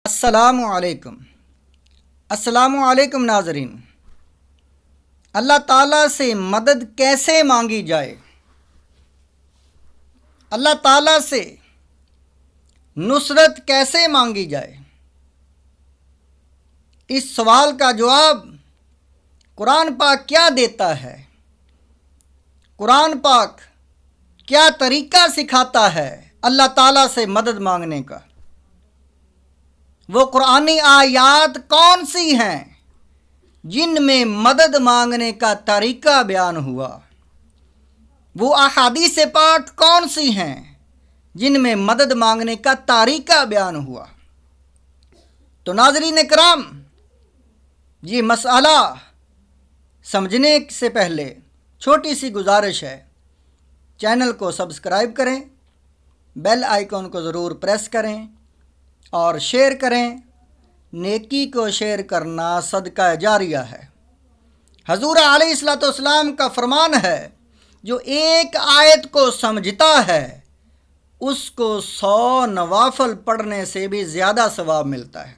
السلام علیکم ناظرین۔ اللہ تعالیٰ سے مدد کیسے مانگی جائے؟ اللہ تعالیٰ سے نصرت کیسے مانگی جائے؟ اس سوال کا جواب قرآن پاک کیا دیتا ہے؟ قرآن پاک کیا طریقہ سکھاتا ہے اللہ تعالیٰ سے مدد مانگنے کا؟ وہ قرآنی آیات کون سی ہیں جن میں مدد مانگنے کا طریقہ بیان ہوا؟ وہ احادیث پاک کون سی ہیں جن میں مدد مانگنے کا طریقہ بیان ہوا؟ تو ناظرین کرام، یہ مسئلہ سمجھنے سے پہلے چھوٹی سی گزارش ہے، چینل کو سبسکرائب کریں، بیل آئیکن کو ضرور پریس کریں اور شیئر کریں۔ نیکی کو شیئر کرنا صدقہ جاریہ ہے۔ حضور علیہ الصلوۃ والسلام کا فرمان ہے، جو ایک آیت کو سمجھتا ہے اس کو 100 نوافل پڑھنے سے بھی زیادہ ثواب ملتا ہے۔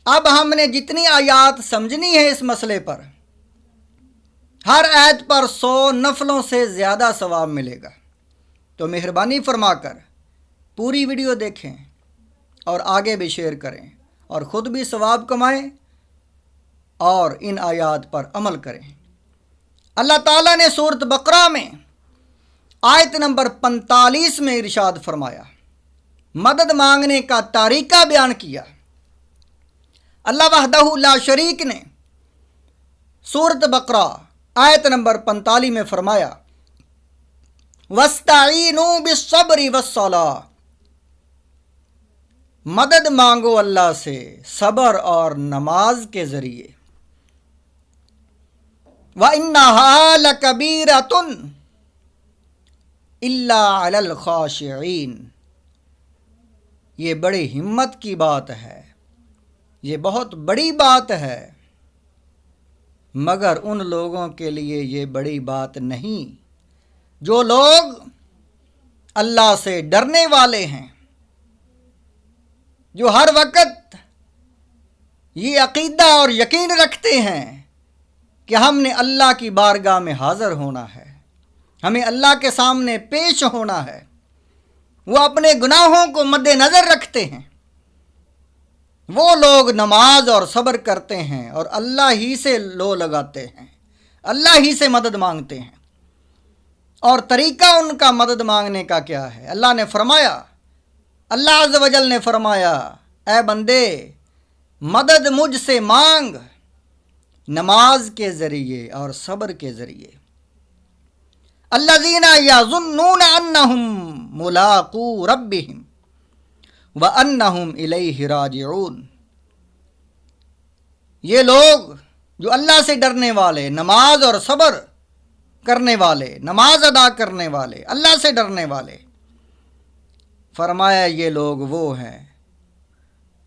اب ہم نے جتنی آیات سمجھنی ہے اس مسئلے پر، ہر آیت پر 100 نفلوں سے زیادہ ثواب ملے گا۔ تو مہربانی فرما کر پوری ویڈیو دیکھیں اور آگے بھی شیئر کریں اور خود بھی ثواب کمائیں اور ان آیات پر عمل کریں۔ اللہ تعالیٰ نے سورۃ بقرہ میں آیت نمبر 45 میں ارشاد فرمایا، مدد مانگنے کا طریقہ بیان کیا۔ اللہ وحدہ لا شریک نے سورۃ بقرہ آیت نمبر 45 میں فرمایا، وَاسْتَعِینُوا بِالصَّبْرِ وَالصَّلَاةِ، مدد مانگو اللہ سے صبر اور نماز کے ذریعے۔ وَإِنَّهَا لَكَبِيرَةٌ إِلَّا عَلَى الْخَاشِعِينَ، یہ بڑی ہمت کی بات ہے، یہ بہت بڑی بات ہے، مگر ان لوگوں کے لیے یہ بڑی بات نہیں جو لوگ اللہ سے ڈرنے والے ہیں، جو ہر وقت یہ عقیدہ اور یقین رکھتے ہیں کہ ہم نے اللہ کی بارگاہ میں حاضر ہونا ہے، ہمیں اللہ کے سامنے پیش ہونا ہے۔ وہ اپنے گناہوں کو مد نظر رکھتے ہیں، وہ لوگ نماز اور صبر کرتے ہیں اور اللہ ہی سے لو لگاتے ہیں، اللہ ہی سے مدد مانگتے ہیں۔ اور طریقہ ان کا مدد مانگنے کا کیا ہے؟ اللہ نے فرمایا، اللہ عز و جل نے فرمایا، اے بندے مدد مجھ سے مانگ نماز کے ذریعے اور صبر کے ذریعے۔ الذین یظنون انہم ملاقو ربہم وانہم الیہ راجعون، یہ لوگ جو اللہ سے ڈرنے والے، نماز اور صبر کرنے والے، نماز ادا کرنے والے، اللہ سے ڈرنے والے، فرمایا یہ لوگ وہ ہیں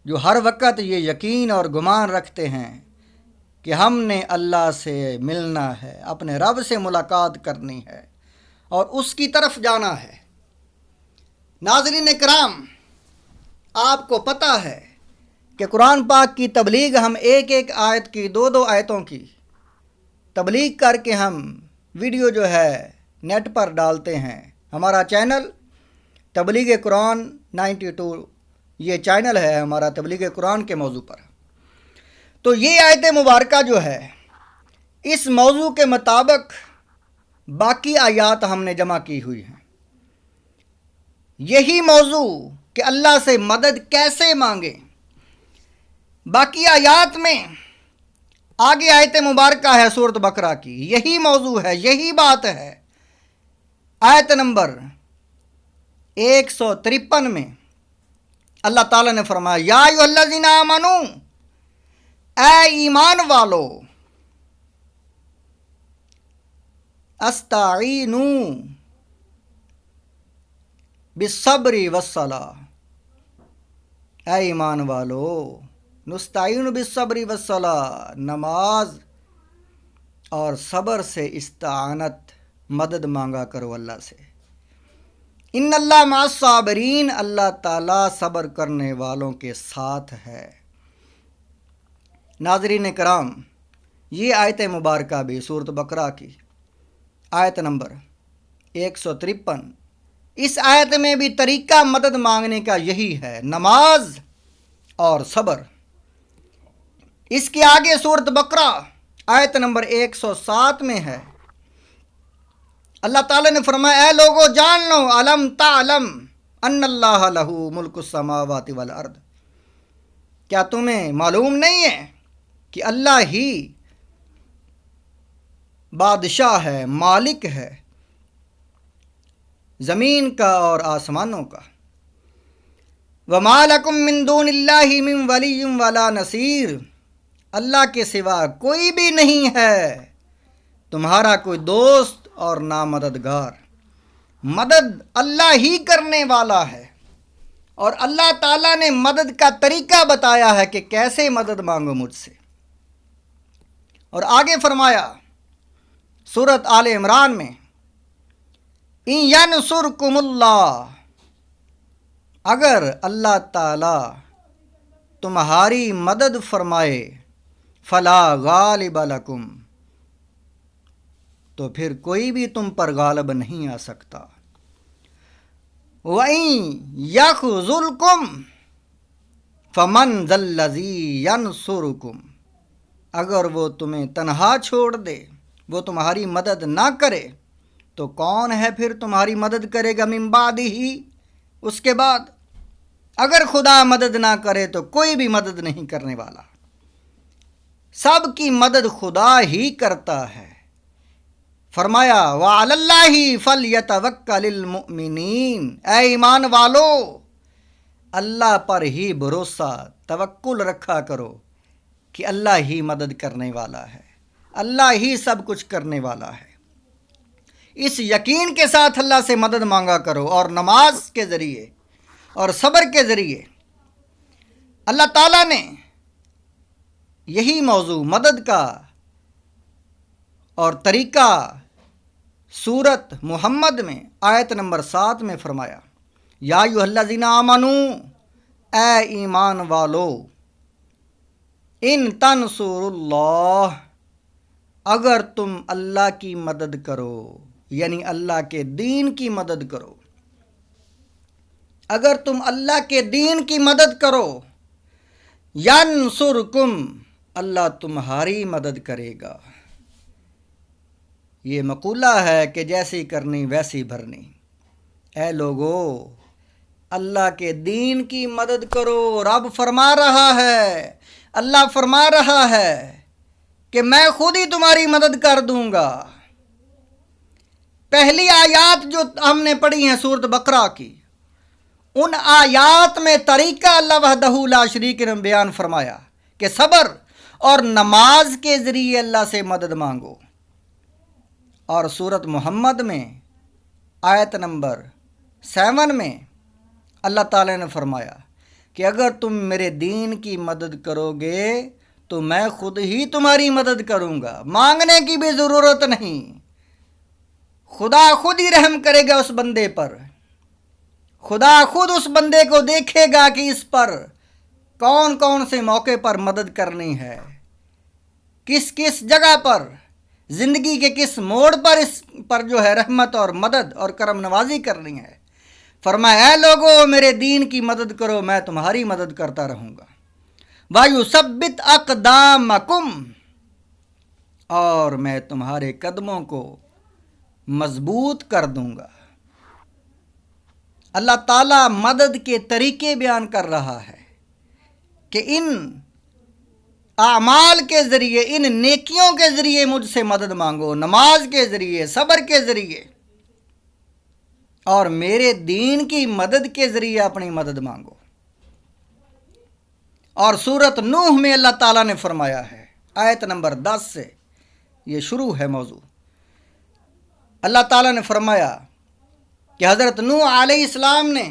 جو ہر وقت یہ یقین اور گمان رکھتے ہیں کہ ہم نے اللہ سے ملنا ہے، اپنے رب سے ملاقات کرنی ہے اور اس کی طرف جانا ہے۔ ناظرین کرام، آپ کو پتہ ہے کہ قرآن پاک کی تبلیغ ہم ایک ایک آیت کی، دو آیتوں کی تبلیغ کر کے ہم ویڈیو جو ہے نیٹ پر ڈالتے ہیں۔ ہمارا چینل تبلیغ قرآن 92 یہ چینل ہے ہمارا تبلیغ قرآن کے موضوع پر۔ تو یہ آیت مبارکہ جو ہے اس موضوع کے مطابق باقی آیات ہم نے جمع کی ہوئی ہیں۔ یہی موضوع کہ اللہ سے مدد کیسے مانگیں، باقی آیات میں آگے آیت مبارکہ ہے سورۃ بقرہ کی، یہی موضوع ہے، یہی بات ہے۔ آیت نمبر 153 میں اللہ تعالیٰ نے فرمایا، یا ایھا الذین آمنو، اے ایمان والو، استعینوا بالصبر والصلاۃ، اے ایمان والو، نستعین بالصبر والصلاۃ، نماز اور صبر سے استعانت، مدد مانگا کرو اللہ سے۔ ان اللہ مع الصابرین، اللہ تعالیٰ صبر کرنے والوں کے ساتھ ہے۔ ناظرین کرام، یہ آیت مبارکہ بھی سورۃ بقرہ کی آیت نمبر 153، اس آیت میں بھی طریقہ مدد مانگنے کا یہی ہے، نماز اور صبر۔ اس کے آگے سورۃ بقرہ آیت نمبر 107 میں ہے، اللہ تعالیٰ نے فرمایا اے لوگو جان لو، علم تعلم ان اللہ لہ ملک السماوات والارض، کیا تمہیں معلوم نہیں ہے کہ اللہ ہی بادشاہ ہے، مالک ہے زمین کا اور آسمانوں کا۔ وما لکم من دون اللہ من ولی ولا نصیر، اللہ کے سوا کوئی بھی نہیں ہے تمہارا کوئی دوست اور نہ مددگار۔ مدد اللہ ہی کرنے والا ہے، اور اللہ تعالیٰ نے مدد کا طریقہ بتایا ہے کہ کیسے مدد مانگو مجھ سے۔ اور آگے فرمایا سورۃ آل عمران میں، ان ینصرکم اللہ، اگر اللہ تعالیٰ تمہاری مدد فرمائے، فلا غالب لکم، تو پھر کوئی بھی تم پر غالب نہیں آ سکتا۔ وَإِن يَخْذُلْكُمْ فَمَنْ ذَا الَّذِي يَنْصُرُكُمْ، اگر وہ تمہیں تنہا چھوڑ دے، وہ تمہاری مدد نہ کرے، تو کون ہے پھر تمہاری مدد کرے گا من بعدہ، اس کے بعد؟ اگر خدا مدد نہ کرے تو کوئی بھی مدد نہیں کرنے والا، سب کی مدد خدا ہی کرتا ہے۔ فرمایا وَعَلَى اللَّهِ فَلْيَتَوَكَّلِ الْمُؤْمِنِينَ، اے ایمان والو اللہ پر ہی بھروسہ توکل رکھا کرو کہ اللہ ہی مدد کرنے والا ہے، اللہ ہی سب کچھ کرنے والا ہے۔ اس یقین کے ساتھ اللہ سے مدد مانگا کرو، اور نماز کے ذریعے اور صبر کے ذریعے اللہ تعالیٰ نے یہی موضوع مدد کا اور طریقہ سورت محمد میں آیت نمبر 7 میں فرمایا، یا ایھا الذین آمنوا، اے ایمان والو، ان تنصروا اللہ، اگر تم اللہ کی مدد کرو، یعنی اللہ کے دین کی مدد کرو، اگر تم اللہ کے دین کی مدد کرو، ینصرکم، اللہ تمہاری مدد کرے گا۔ یہ مقولہ ہے کہ جیسی کرنی ویسی بھرنی۔ اے لوگو اللہ کے دین کی مدد کرو، رب فرما رہا ہے، اللہ فرما رہا ہے کہ میں خود ہی تمہاری مدد کر دوں گا۔ پہلی آیات جو ہم نے پڑھی ہیں سورۃ بقرہ کی، ان آیات میں طریقہ اللہ وحدہ لا شریک نے بیان فرمایا کہ صبر اور نماز کے ذریعے اللہ سے مدد مانگو۔ اور سورۃ محمد میں آیت نمبر 7 میں اللہ تعالیٰ نے فرمایا کہ اگر تم میرے دین کی مدد کرو گے تو میں خود ہی تمہاری مدد کروں گا، مانگنے کی بھی ضرورت نہیں، خدا خود ہی رحم کرے گا اس بندے پر، خدا خود اس بندے کو دیکھے گا کہ اس پر کون کون سے موقع پر مدد کرنی ہے، کس کس جگہ پر، زندگی کے کس موڑ پر اس پر جو ہے رحمت اور مدد اور کرم نوازی کرنی ہے۔ فرمایا اے لوگو میرے دین کی مدد کرو، میں تمہاری مدد کرتا رہوں گا۔ وَيُثَبِّتْ أَقْدَامَكُمْ، اور میں تمہارے قدموں کو مضبوط کر دوں گا۔ اللہ تعالیٰ مدد کے طریقے بیان کر رہا ہے کہ ان اعمال کے ذریعے، ان نیکیوں کے ذریعے مجھ سے مدد مانگو، نماز کے ذریعے، صبر کے ذریعے، اور میرے دین کی مدد کے ذریعے اپنی مدد مانگو۔ اور سورۃ نوح میں اللہ تعالیٰ نے فرمایا ہے، آیت نمبر 10 سے یہ شروع ہے موضوع۔ اللہ تعالیٰ نے فرمایا کہ حضرت نوح علیہ السلام نے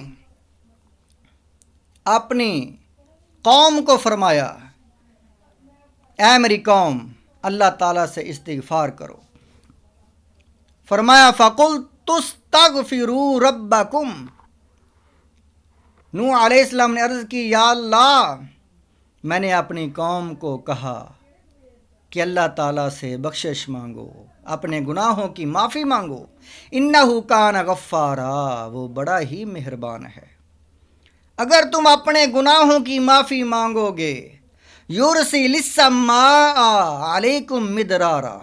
اپنی قوم کو فرمایا اے میری قوم اللہ تعالیٰ سے استغفار کرو۔ فرمایا فَقُلْتُ فَاسْتَغْفِرُوا رَبَّكُمْ۔ نوح علیہ السلام نے عرض کی، یا اللہ میں نے اپنی قوم کو کہا کہ اللہ تعالیٰ سے بخشش مانگو، اپنے گناہوں کی معافی مانگو، انہ کان غفارا، وہ بڑا ہی مہربان ہے۔ اگر تم اپنے گناہوں کی معافی مانگو گے، یرسل السماء علیکم مدرارا،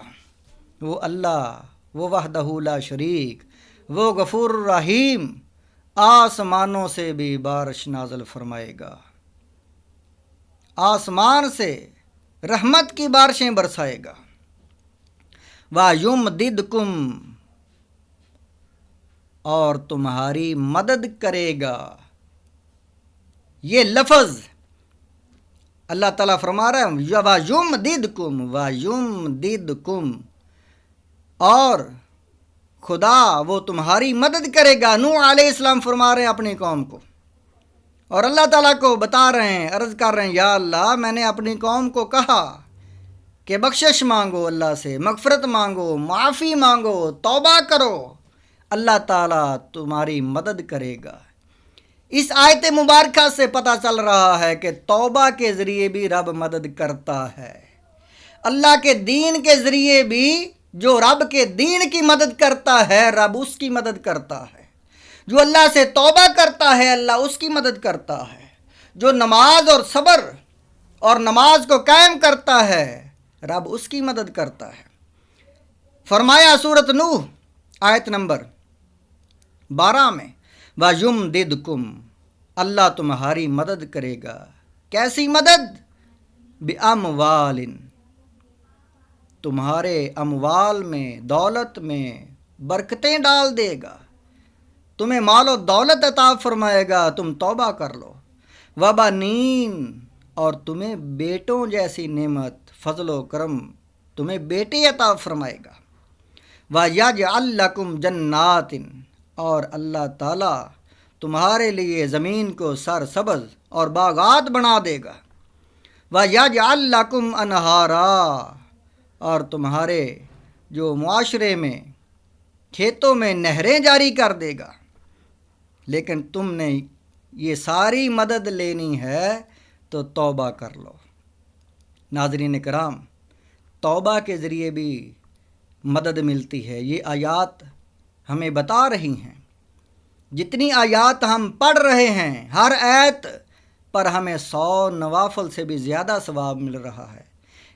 وہ اللہ، وہ وحدہ لا شریک، وہ غفور رحیم آسمانوں سے بھی بارش نازل فرمائے گا، آسمان سے رحمت کی بارشیں برسائے گا۔ وَيُمْدِدْكُمْ، اور تمہاری مدد کرے گا۔ یہ لفظ اللہ تعالیٰ فرما رہا ہے وَيُمْدِدْكُمْ، وَيُمْدِدْكُمْ، اور خدا وہ تمہاری مدد کرے گا۔ نوح علیہ السلام فرما رہے ہیں اپنی قوم کو، اور اللہ تعالیٰ کو بتا رہے ہیں، عرض کر رہے ہیں، یا اللہ میں نے اپنی قوم کو کہا کہ بخشش مانگو، اللہ سے مغفرت مانگو، معافی مانگو، توبہ کرو، اللہ تعالیٰ تمہاری مدد کرے گا۔ اس آیت مبارکہ سے پتہ چل رہا ہے کہ توبہ کے ذریعے بھی رب مدد کرتا ہے، اللہ کے دین کے ذریعے بھی جو رب کے دین کی مدد کرتا ہے رب اس کی مدد کرتا ہے، جو اللہ سے توبہ کرتا ہے اللہ اس کی مدد کرتا ہے، جو نماز اور صبر اور نماز کو قائم کرتا ہے رب اس کی مدد کرتا ہے۔ فرمایا سورۃ نوح آیت نمبر 12 میں وَيُمْدِدْكُمْ، اللہ تمہاری مدد کرے گا۔ کیسی مدد؟ بِأَمْوَالٍ، تمہارے اموال میں، دولت میں برکتیں ڈال دے گا، تمہیں مال و دولت عطا فرمائے گا، تم توبہ کر لو۔ وَبَنِينَ، اور تمہیں بیٹوں جیسی نعمت، فضل و کرم، تمہیں بیٹے عطا فرمائے گا۔ وَيَجْعَلْ لَكُمْ جَنَّاتٍ، اور اللہ تعالیٰ تمہارے لیے زمین کو سرسبز اور باغات بنا دے گا۔ وَيَجْعَلْ لَكُمْ أَنْهَارًا، اور تمہارے جو معاشرے میں کھیتوں میں نہریں جاری کر دے گا۔ لیکن تم نے یہ ساری مدد لینی ہے تو توبہ کر لو۔ ناظرین کرام، توبہ کے ذریعے بھی مدد ملتی ہے، یہ آیات ہمیں بتا رہی ہیں۔ جتنی آیات ہم پڑھ رہے ہیں، ہر آیت پر ہمیں 100 نوافل سے بھی زیادہ ثواب مل رہا ہے۔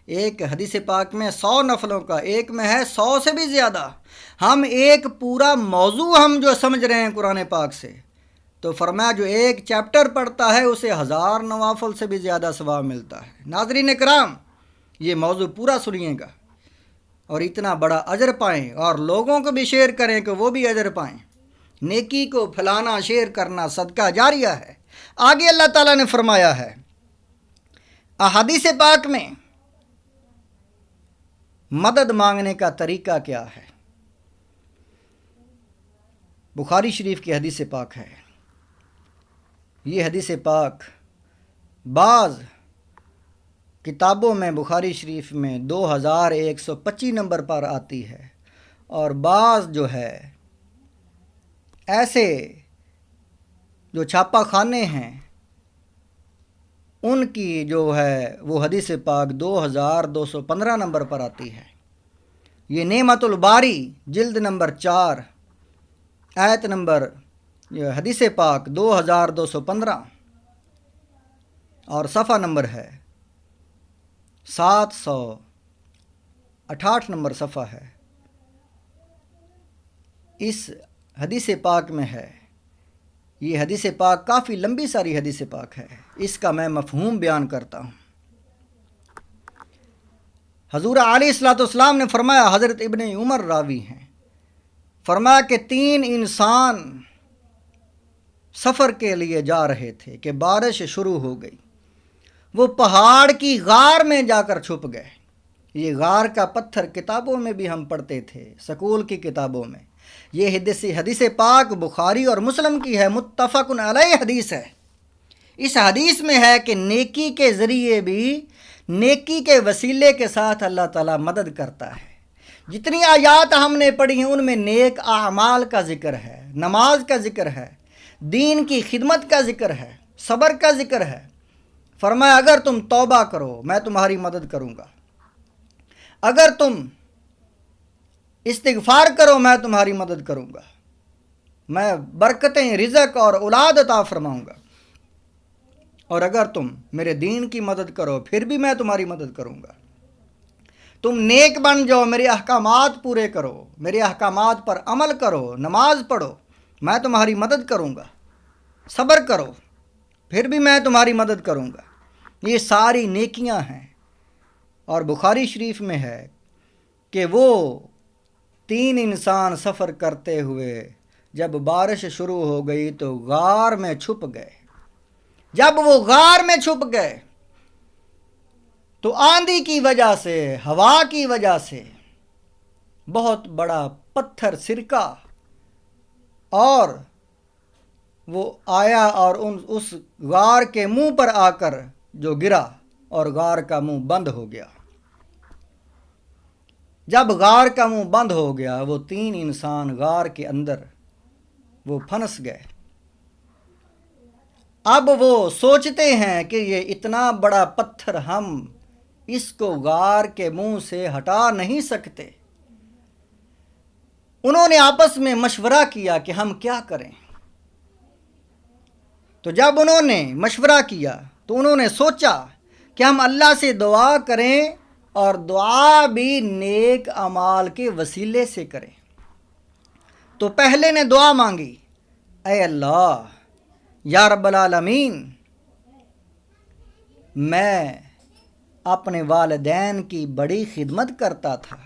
ایک حدیث پاک میں 100 نفلوں کا، ایک میں ہے 100 سے بھی زیادہ۔ ہم ایک پورا موضوع ہم جو سمجھ رہے ہیں قرآن پاک سے، تو فرمایا جو ایک چیپٹر پڑھتا ہے اسے 1000 نوافل سے بھی زیادہ ثواب ملتا ہے۔ ناظرین کرام، یہ موضوع پورا سنیے گا اور اتنا بڑا اجر پائیں، اور لوگوں کو بھی شیئر کریں کہ وہ بھی اجر پائیں۔ نیکی کو پھیلانا، شیئر کرنا صدقہ جاریہ ہے۔ آگے اللہ تعالیٰ نے فرمایا ہے احادیث پاک میں مدد مانگنے کا طریقہ کیا ہے۔ بخاری شریف کی حدیث پاک ہے۔ یہ حدیث پاک بعض کتابوں میں بخاری شریف میں 2125 نمبر پر آتی ہے، اور بعض جو ہے ایسے جو چھاپہ خانے ہیں ان کی جو ہے وہ حدیث پاک 2215 نمبر پر آتی ہے۔ یہ نعمت الباری جلد نمبر 4 آیت نمبر حدیث پاک 2215 اور صفحہ نمبر ہے 768 نمبر صفحہ ہے۔ اس حدیث پاک میں ہے، یہ حدیث پاک کافی لمبی ساری حدیث پاک ہے، اس کا میں مفہوم بیان کرتا ہوں۔ حضور علیہ الصلوۃ والسلام نے فرمایا، حضرت ابن عمر راوی ہیں، فرمایا کہ 3 انسان سفر کے لیے جا رہے تھے کہ بارش شروع ہو گئی، وہ پہاڑ کی غار میں جا کر چھپ گئے۔ یہ غار کا پتھر کتابوں میں بھی ہم پڑھتے تھے، سکول کی کتابوں میں۔ یہ حدیث پاک بخاری اور مسلم کی ہے، متفق علیہ حدیث ہے۔ اس حدیث میں ہے کہ نیکی کے ذریعے بھی، نیکی کے وسیلے کے ساتھ اللہ تعالیٰ مدد کرتا ہے۔ جتنی آیات ہم نے پڑھی ہیں ان میں نیک اعمال کا ذکر ہے، نماز کا ذکر ہے، دین کی خدمت کا ذکر ہے، صبر کا ذکر ہے۔ فرمایا اگر تم توبہ کرو میں تمہاری مدد کروں گا، اگر تم استغفار کرو میں تمہاری مدد کروں گا، میں برکتیں، رزق اور اولاد عطا فرماؤں گا، اور اگر تم میرے دین کی مدد کرو پھر بھی میں تمہاری مدد کروں گا۔ تم نیک بن جاؤ، میرے احکامات پورے کرو، میرے احکامات پر عمل کرو، نماز پڑھو، میں تمہاری مدد کروں گا، صبر کرو پھر بھی میں تمہاری مدد کروں گا۔ یہ ساری نیکیاں ہیں، اور بخاری شریف میں ہے کہ وہ 3 انسان سفر کرتے ہوئے جب بارش شروع ہو گئی تو غار میں چھپ گئے۔ جب وہ غار میں چھپ گئے تو آندھی کی وجہ سے، ہوا کی وجہ سے بہت بڑا پتھر سرکا اور وہ آیا اور اس غار کے منہ پر آ کر جو گرا اور غار کا منہ بند ہو گیا۔ جب غار کا منہ بند ہو گیا وہ 3 انسان غار کے اندر وہ پھنس گئے۔ اب وہ سوچتے ہیں کہ یہ اتنا بڑا پتھر ہم اس کو غار کے منہ سے ہٹا نہیں سکتے۔ انہوں نے آپس میں مشورہ کیا کہ ہم کیا کریں۔ تو جب انہوں نے مشورہ کیا تو انہوں نے سوچا کہ ہم اللہ سے دعا کریں، اور دعا بھی نیک اعمال کے وسیلے سے کریں۔ تو پہلے نے دعا مانگی، اے اللہ یا رب العالمین، میں اپنے والدین کی بڑی خدمت کرتا تھا۔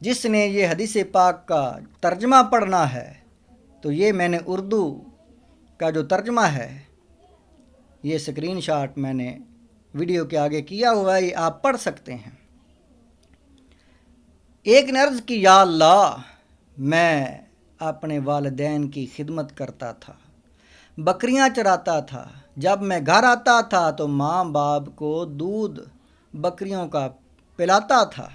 جس نے یہ حدیث پاک کا ترجمہ پڑھنا ہے تو یہ میں نے اردو کا جو ترجمہ ہے یہ سکرین شاٹ میں نے ویڈیو کے آگے کیا ہوا ہے، یہ آپ پڑھ سکتے ہیں۔ ایک نے عرض کی، یا اللہ میں اپنے والدین کی خدمت کرتا تھا، بکریاں چراتا تھا، جب میں گھر آتا تھا تو ماں باپ کو دودھ بکریوں کا پلاتا تھا،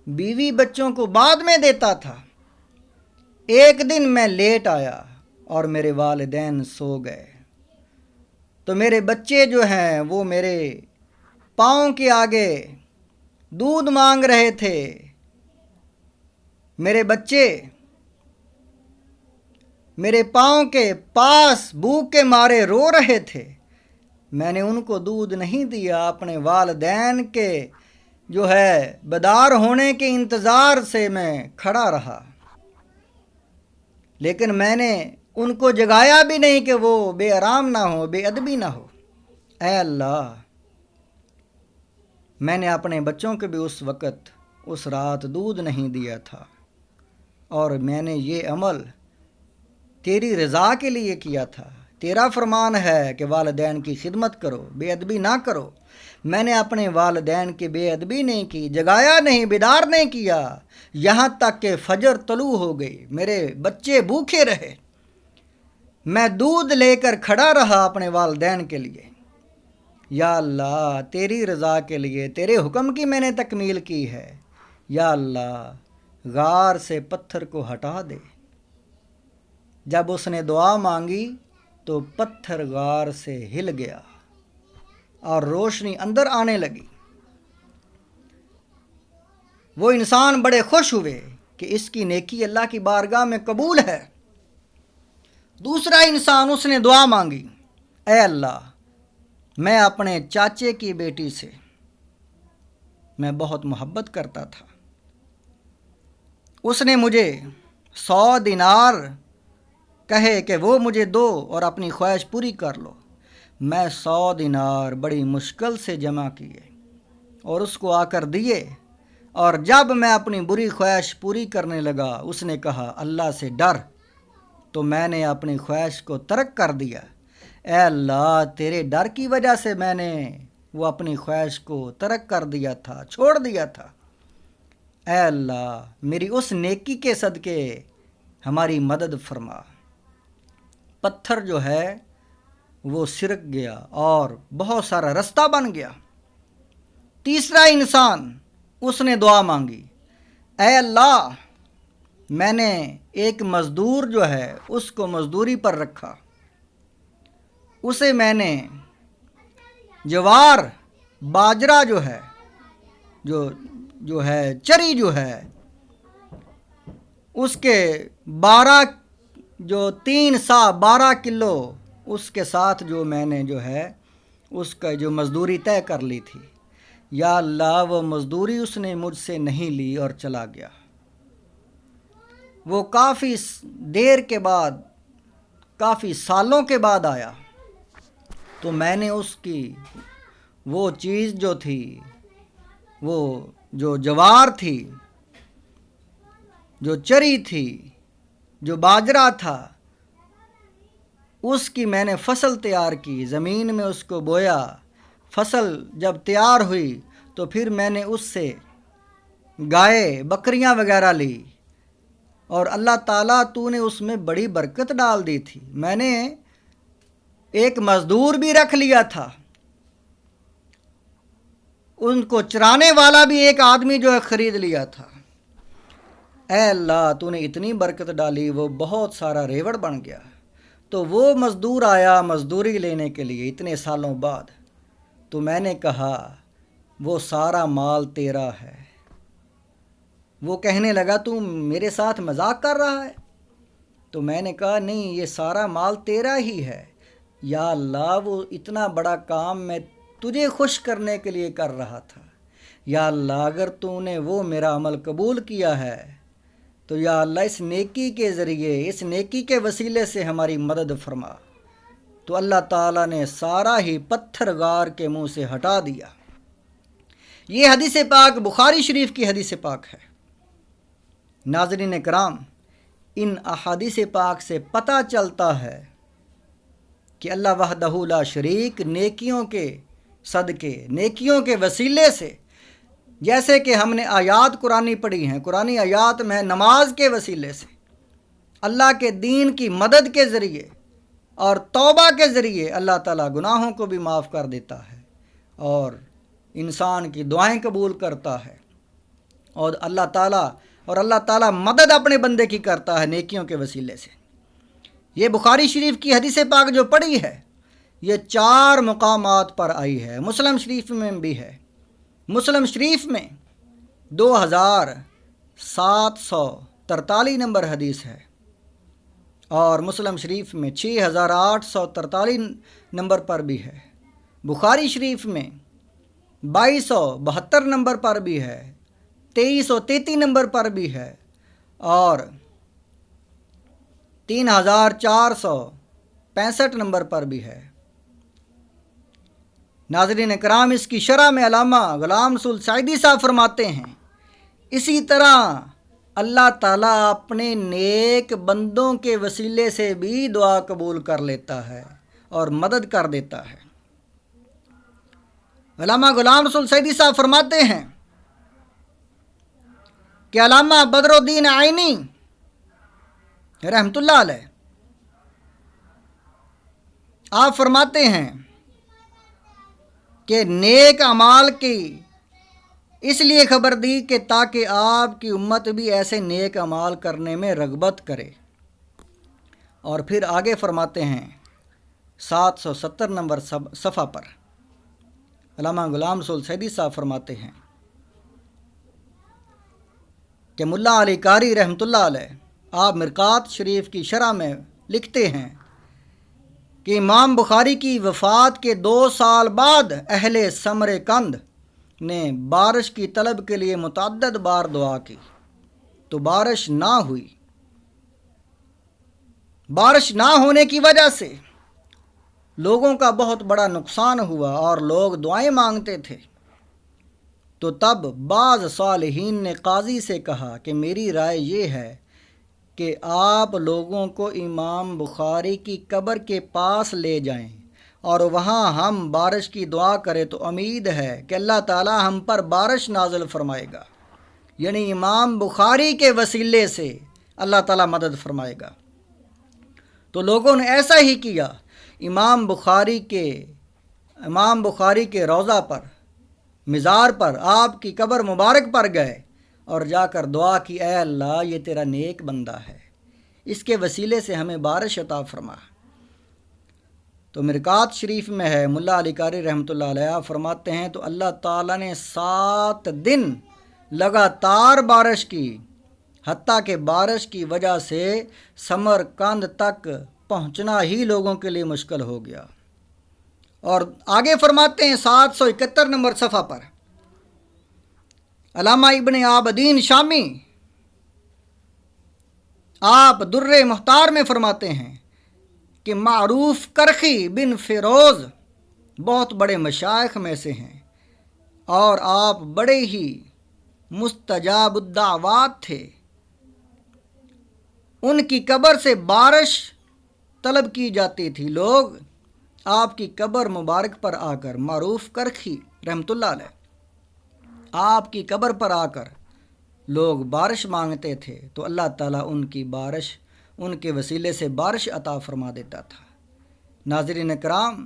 بیوی بچوں کو بعد میں دیتا تھا۔ ایک دن میں لیٹ آیا اور میرے والدین سو گئے، تو میرے بچے جو ہیں وہ میرے پاؤں کے آگے دودھ مانگ رہے تھے۔ میرے بچے میرے پاؤں کے پاس بھوک کے مارے رو رہے تھے، میں نے ان کو دودھ نہیں دیا، اپنے والدین کے جو ہے بیدار ہونے کے انتظار سے میں کھڑا رہا، لیکن میں نے ان کو جگایا بھی نہیں کہ وہ بے آرام نہ ہو، بے ادبی نہ ہو۔ اے اللہ، میں نے اپنے بچوں کو بھی اس وقت اس رات دودھ نہیں دیا تھا، اور میں نے یہ عمل تیری رضا کے لیے کیا تھا۔ تیرا فرمان ہے کہ والدین کی خدمت کرو، بے ادبی نہ کرو۔ میں نے اپنے والدین کی بے ادبی نہیں کی، جگایا نہیں، بیدار نہیں کیا، یہاں تک کہ فجر طلوع ہو گئی، میرے بچے بھوکے رہے، میں دودھ لے کر کھڑا رہا اپنے والدین کے لیے۔ یا اللہ، تیری رضا کے لیے تیرے حکم کی میں نے تکمیل کی ہے، یا اللہ غار سے پتھر کو ہٹا دے۔ جب اس نے دعا مانگی تو پتھر غار سے ہل گیا اور روشنی اندر آنے لگی۔ وہ انسان بڑے خوش ہوئے کہ اس کی نیکی اللہ کی بارگاہ میں قبول ہے۔ دوسرا انسان، اس نے دعا مانگی، اے اللہ، میں اپنے چاچے کی بیٹی سے میں بہت محبت کرتا تھا، اس نے مجھے 100 دینار کہے کہ وہ مجھے دو اور اپنی خواہش پوری کر لو۔ میں 100 دینار بڑی مشکل سے جمع کیے اور اس کو آ کر دیے، اور جب میں اپنی بری خواہش پوری کرنے لگا اس نے کہا اللہ سے ڈر، تو میں نے اپنی خواہش کو ترک کر دیا۔ اے اللہ، تیرے ڈر کی وجہ سے میں نے وہ اپنی خواہش کو ترک کر دیا تھا، چھوڑ دیا تھا۔ اے اللہ، میری اس نیکی کے صدقے ہماری مدد فرما۔ پتھر جو ہے وہ سرک گیا اور بہت سارا رستہ بن گیا۔ تیسرا انسان، اس نے دعا مانگی، اے اللہ، میں نے ایک مزدور جو ہے اس کو مزدوری پر رکھا، اسے میں نے جوار باجرہ جو ہے چری جو ہے اس کے 12 کلو اس کے ساتھ جو میں نے جو ہے اس کا جو مزدوری طے کر لی تھی، یا اللہ وہ مزدوری اس نے مجھ سے نہیں لی اور چلا گیا۔ وہ کافی دیر کے بعد، کافی سالوں کے بعد آیا، تو میں نے اس کی وہ چیز جو تھی، وہ جو جوار تھی، جو چری تھی، جو باجرہ تھا، اس کی میں نے فصل تیار کی، زمین میں اس کو بویا۔ فصل جب تیار ہوئی تو پھر میں نے اس سے گائے بکریاں وغیرہ لی، اور اللہ تعالیٰ تو نے اس میں بڑی برکت ڈال دی تھی۔ میں نے ایک مزدور بھی رکھ لیا تھا، ان کو چرانے والا بھی ایک آدمی جو ہے خرید لیا تھا۔ اے اللہ، تو نے اتنی برکت ڈالی، وہ بہت سارا ریوڑ بن گیا۔ تو وہ مزدور آیا مزدوری لینے کے لیے اتنے سالوں بعد، تو میں نے کہا وہ سارا مال تیرا ہے۔ وہ کہنے لگا تو میرے ساتھ مذاق کر رہا ہے؟ تو میں نے کہا نہیں، یہ سارا مال تیرا ہی ہے۔ یا اللہ، وہ اتنا بڑا کام میں تجھے خوش کرنے کے لیے کر رہا تھا۔ یا اللہ، اگر تو نے وہ میرا عمل قبول کیا ہے تو یا اللہ اس نیکی کے ذریعے، اس نیکی کے وسیلے سے ہماری مدد فرما۔ تو اللہ تعالیٰ نے سارا ہی پتھر غار کے منہ سے ہٹا دیا۔ یہ حدیث پاک بخاری شریف کی حدیث پاک ہے۔ ناظرین کرام، ان احادیث پاک سے پتہ چلتا ہے کہ اللہ وحدہ لا شریک نیکیوں کے صدقے، نیکیوں کے وسیلے سے، جیسے کہ ہم نے آیات قرآنی پڑھی ہیں، قرآنی آیات میں نماز کے وسیلے سے، اللہ کے دین کی مدد کے ذریعے اور توبہ کے ذریعے اللہ تعالیٰ گناہوں کو بھی معاف کر دیتا ہے اور انسان کی دعائیں قبول کرتا ہے، اور اللہ تعالیٰ مدد اپنے بندے کی کرتا ہے نیکیوں کے وسیلے سے۔ یہ بخاری شریف کی حدیث پاک جو پڑھی ہے، یہ 4 مقامات پر آئی ہے۔ مسلم شریف میں بھی ہے۔ مسلم شریف میں 2743 نمبر حدیث ہے، اور مسلم شریف میں 6843 نمبر پر بھی ہے۔ بخاری شریف میں 2272 نمبر پر بھی ہے، 2333 نمبر پر بھی ہے، اور 3465 نمبر پر بھی ہے۔ ناظرین کرام، اس کی شرح میں علامہ غلام رسول سعیدی صاحب فرماتے ہیں، اسی طرح اللہ تعالیٰ اپنے نیک بندوں کے وسیلے سے بھی دعا قبول کر لیتا ہے اور مدد کر دیتا ہے۔ علامہ غلام رسول سعیدی صاحب فرماتے ہیں کہ علامہ بدر الدین عینی رحمۃ اللہ علیہ آپ فرماتے ہیں کہ نیک اعمال کی اس لیے خبر دی کہ تاکہ آپ کی امت بھی ایسے نیک اعمال کرنے میں رغبت کرے، اور پھر آگے فرماتے ہیں 770 نمبر صفحہ پر علامہ غلام رسول سعیدی صاحب فرماتے ہیں کہ ملا علی قاری رحمۃ اللہ علیہ آپ مرقات شریف کی شرح میں لکھتے ہیں کہ امام بخاری کی وفات کے 2 سال بعد اہل ثمر کند نے بارش کی طلب کے لیے متعدد بار دعا کی، تو بارش نہ ہوئی۔ بارش نہ ہونے کی وجہ سے لوگوں کا بہت بڑا نقصان ہوا اور لوگ دعائیں مانگتے تھے۔ تو تب بعض صالحین نے قاضی سے کہا کہ میری رائے یہ ہے کہ آپ لوگوں کو امام بخاری کی قبر کے پاس لے جائیں اور وہاں ہم بارش کی دعا کریں، تو امید ہے کہ اللہ تعالی ہم پر بارش نازل فرمائے گا، یعنی امام بخاری کے وسیلے سے اللہ تعالی مدد فرمائے گا۔ تو لوگوں نے ایسا ہی کیا، امام بخاری کے روضہ پر، مزار پر، آپ کی قبر مبارک پر گئے اور جا کر دعا کی، اے اللہ یہ تیرا نیک بندہ ہے، اس کے وسیلے سے ہمیں بارش عطا فرما۔ تو مرکات شریف میں ہے، ملا علی قاری رحمۃ اللہ علیہ فرماتے ہیں تو اللہ تعالیٰ نے 7 دن لگاتار بارش کی، حتیٰ کہ بارش کی وجہ سے سمرقند تک پہنچنا ہی لوگوں کے لیے مشکل ہو گیا۔ اور آگے فرماتے ہیں 771 نمبر صفحہ پر علامہ ابن عابدین شامی آپ در محتار میں فرماتے ہیں کہ معروف کرخی بن فیروز بہت بڑے مشائخ میں سے ہیں اور آپ بڑے ہی مستجاب الدعوات تھے۔ ان کی قبر سے بارش طلب کی جاتی تھی، لوگ آپ کی قبر مبارک پر آ کر، معروف کرخی رحمۃ اللہ علیہ، آپ کی قبر پر آ کر لوگ بارش مانگتے تھے تو اللہ تعالیٰ ان کی بارش، ان کے وسیلے سے بارش عطا فرما دیتا تھا۔ ناظرین کرام،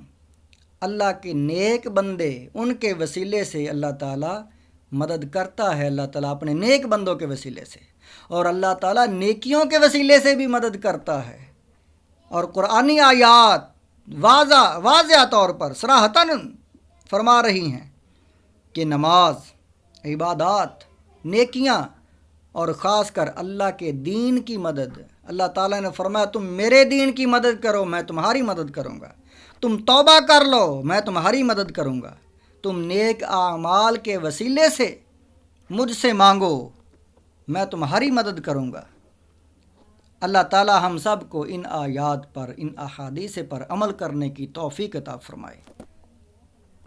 اللہ کے نیک بندے، ان کے وسیلے سے اللہ تعالیٰ مدد کرتا ہے، اللہ تعالیٰ اپنے نیک بندوں کے وسیلے سے، اور اللہ تعالیٰ نیکیوں کے وسیلے سے بھی مدد کرتا ہے۔ اور قرآنی آیات واضح طور پر صراحتاً فرما رہی ہیں کہ نماز، عبادات، نیکیاں اور خاص کر اللہ کے دین کی مدد، اللہ تعالیٰ نے فرمایا تم میرے دین کی مدد کرو میں تمہاری مدد کروں گا، تم توبہ کر لو میں تمہاری مدد کروں گا، تم نیک اعمال کے وسیلے سے مجھ سے مانگو میں تمہاری مدد کروں گا۔ اللہ تعالیٰ ہم سب کو ان آیات پر، ان احادیث پر عمل کرنے کی توفیق عطا فرمائے۔